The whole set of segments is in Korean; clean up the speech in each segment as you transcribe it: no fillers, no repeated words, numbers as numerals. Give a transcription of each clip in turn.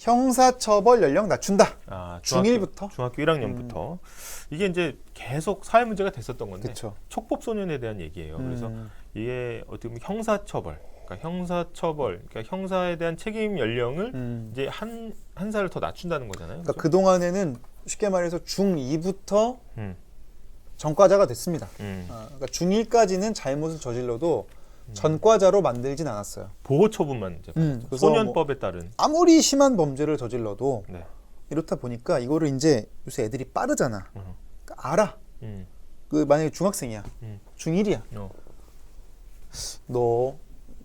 형사처벌 연령 낮춘다. 중학교, 중1부터? 중학교 1학년부터. 이게 이제 계속 사회 문제가 됐었던 건데 그쵸. 촉법소년에 대한 얘기예요. 그래서 이게 어떻게 보면 형사처벌, 그러니까 형사에 대한 책임 연령을 이제 한 살을 더 낮춘다는 거잖아요. 그러니까 그동안에는 쉽게 말해서 중2부터 전과자가 됐습니다. 그러니까 중1까지는 잘못을 저질러도 전과자로 만들진 않았어요. 보호 처분만 이제 그래서 소년법에 따른 아무리 심한 범죄를 저질러도 네. 이렇다 보니까 이거를 이제 요새 애들이 빠르잖아. 그러니까 알아. 그 만약에 중학생이야. 중1이야. 너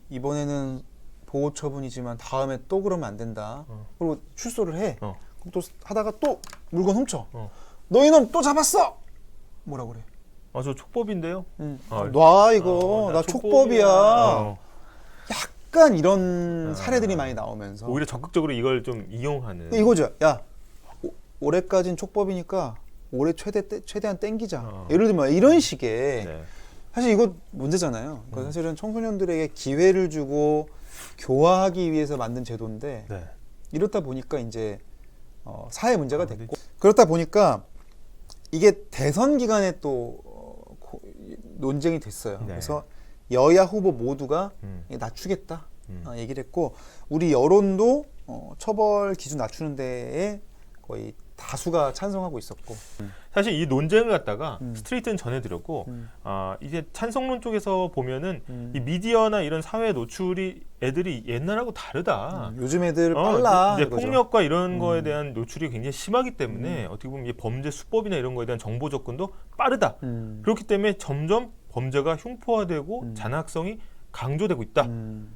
이번에는 보호 처분이지만 다음에 또 그러면 안 된다. 그리고 출소를 해. 그럼 또 하다가 또 물건 훔쳐. 너 이놈 또 잡았어. 뭐라 그래? 저 촉법인데요. 놔 이거. 나 촉법이야. 촉법이야. 약간 이런 사례들이 많이 나오면서 오히려 적극적으로 이걸 좀 이용하는. 이거죠. 야, 올해까지는 촉법이니까 올해 최대한 땡기자. 예를 들면 이런 식의 네. 사실 이거 문제잖아요. 그러니까 사실은 청소년들에게 기회를 주고 교화하기 위해서 만든 제도인데 네. 이렇다 보니까 이제 사회 문제가 됐고 그렇다 보니까 이게 대선 기간에 또 논쟁이 됐어요. 네. 그래서 여야 후보 모두가 낮추겠다 얘기를 했고 우리 여론도 처벌 기준 낮추는 데에 거의 다수가 찬성하고 있었고 사실 이 논쟁을 갖다가 스트레이트는 전해드렸고 이제 찬성론 쪽에서 보면은 이 미디어나 이런 사회 노출이 애들이 옛날하고 다르다. 요즘 애들 빨라. 이제 이거죠. 폭력과 이런 거에 대한 노출이 굉장히 심하기 때문에 어떻게 보면 이 범죄 수법이나 이런 거에 대한 정보 접근도 빠르다. 그렇기 때문에 점점 범죄가 흉포화되고 잔악성이 강조되고 있다.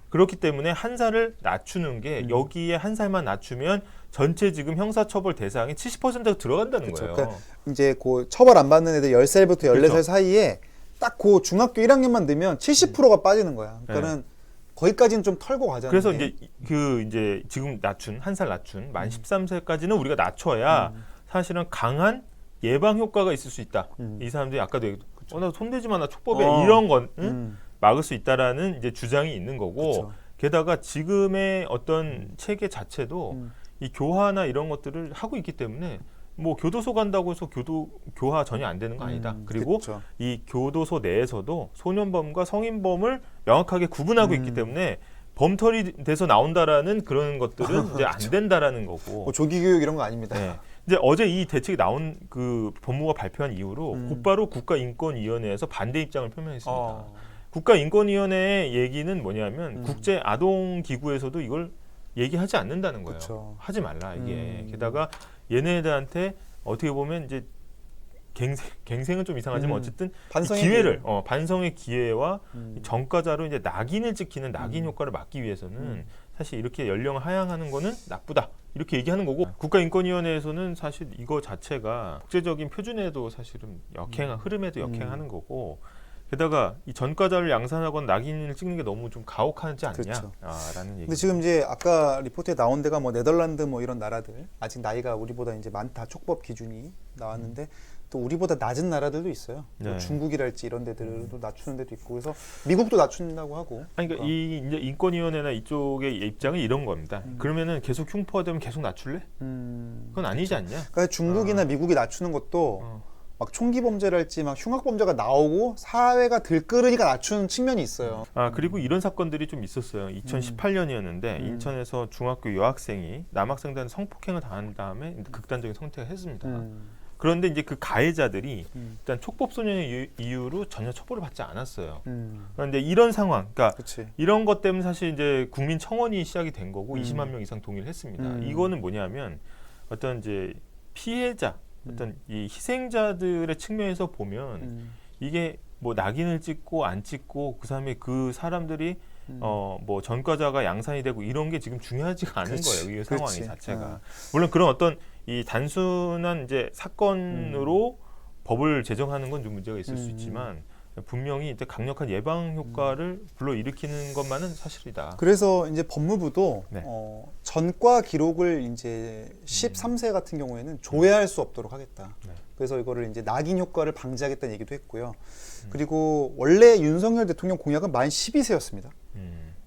그렇기 때문에 한 살을 낮추는 게 여기에 한 살만 낮추면 전체 지금 형사처벌 대상이 70%가 들어간다는 그렇죠. 거예요. 그러니까 이제 그 처벌 안 받는 애들 10살부터 14살 그렇죠. 사이에 딱 그 중학교 1학년만 되면 70%가 빠지는 거야. 그러니까는 거기까지는 좀 털고 가자는 그래서 게. 이제 지금 한 살 낮춘 만 13세까지는 우리가 낮춰야 사실은 강한 예방 효과가 있을 수 있다. 이 사람들이 아까도 얘기했죠. 나 손대지 마, 나 촉법에 이런 건 막을 수 있다라는 이제 주장이 있는 거고 그쵸. 게다가 지금의 어떤 체계 자체도 이 교화나 이런 것들을 하고 있기 때문에 뭐 교도소 간다고 해서 교화 전혀 안 되는 거 아니다. 그리고 그쵸. 이 교도소 내에서도 소년범과 성인범을 명확하게 구분하고 있기 때문에 범털이 돼서 나온다라는 그런 것들은 이제 안 된다라는 거고. 뭐 조기 교육 이런 거 아닙니다. 네. 이제 어제 이 대책이 나온 그 법무부가 발표한 이후로 곧바로 국가인권위원회에서 반대 입장을 표명했습니다. 국가인권위원회의 얘기는 뭐냐면 국제 아동기구에서도 이걸 얘기하지 않는다는 거예요. 그쵸. 하지 말라 이게. 게다가 얘네들한테 어떻게 보면 이제 갱생은 좀 이상하지만 어쨌든 반성의 기회를 반성의 기회와 전과자로 이제 낙인을 찍히는 낙인 효과를 막기 위해서는 사실 이렇게 연령을 하향하는 거는 나쁘다 이렇게 얘기하는 거고 국가인권위원회에서는 사실 이거 자체가 국제적인 표준에도 사실은 흐름에도 역행하는 거고 게다가 이 전과자를 양산하거나 낙인을 찍는 게 너무 좀 가혹하지 않냐 그렇죠. 라는 얘기. 근데 지금 이제 아까 리포트에 나온 데가 뭐 네덜란드 뭐 이런 나라들 아직 나이가 우리보다 이제 많다 촉법 기준이 나왔는데 또 우리보다 낮은 나라들도 있어요. 뭐 네. 중국이랄지 이런 데들도 낮추는 데도 있고 그래서 미국도 낮춘다고 하고. 아니, 그러니까 이 이제 인권위원회나 이쪽의 입장은 이런 겁니다. 그러면은 계속 흉포화되면 계속 낮출래? 그건 아니지 않냐? 그러니까 중국이나 미국이 낮추는 것도 막 총기 범죄랄지 막 흉악 범죄가 나오고 사회가 들끓으니까 낮추는 측면이 있어요. 그리고 이런 사건들이 좀 있었어요. 2018년이었는데 인천에서 중학교 여학생이 남학생들한테 성폭행을 당한 다음에 극단적인 선택을 했습니다. 그런데 이제 그 가해자들이 일단 촉법소년의 이유로 전혀 처벌을 받지 않았어요. 그런데 이런 상황, 그러니까 그치. 이런 것 때문에 사실 이제 국민청원이 시작이 된 거고 20만 명 이상 동의를 했습니다. 이거는 뭐냐면 어떤 이제 피해자, 어떤 이 희생자들의 측면에서 보면 이게 뭐 낙인을 찍고 안 찍고 그 사람들이 뭐 전과자가 양산이 되고 이런 게 지금 중요하지가 않은 그렇지. 거예요. 이 상황이 그렇지. 자체가. 물론 그런 어떤 이 단순한 이제 사건으로 법을 제정하는 건 좀 문제가 있을 수 있지만 분명히 이제 강력한 예방 효과를 불러일으키는 것만은 사실이다. 그래서 이제 법무부도 네. 전과 기록을 이제 13세 같은 경우에는 조회할 수 없도록 하겠다. 네. 그래서 이거를 이제 낙인 효과를 방지하겠다는 얘기도 했고요. 그리고 원래 윤석열 대통령 공약은 만 12세였습니다.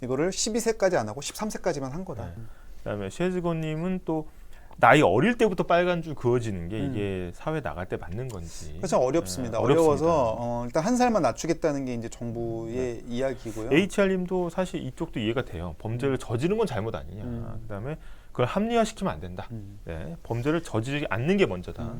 이거를 12세까지 안 하고 13세까지만 한 거다. 네. 그다음에 셰즈건님은 또 나이 어릴 때부터 빨간 줄 그어지는 게 이게 사회 나갈 때 맞는 건지. 그렇죠. 어렵습니다. 네, 어려워서 일단 한 살만 낮추겠다는 게 이제 정부의 이야기고요. HR님도 사실 이쪽도 이해가 돼요. 범죄를 저지른 건 잘못 아니냐. 그다음에 그걸 합리화시키면 안 된다. 네, 범죄를 저지르지 않는 게 먼저다.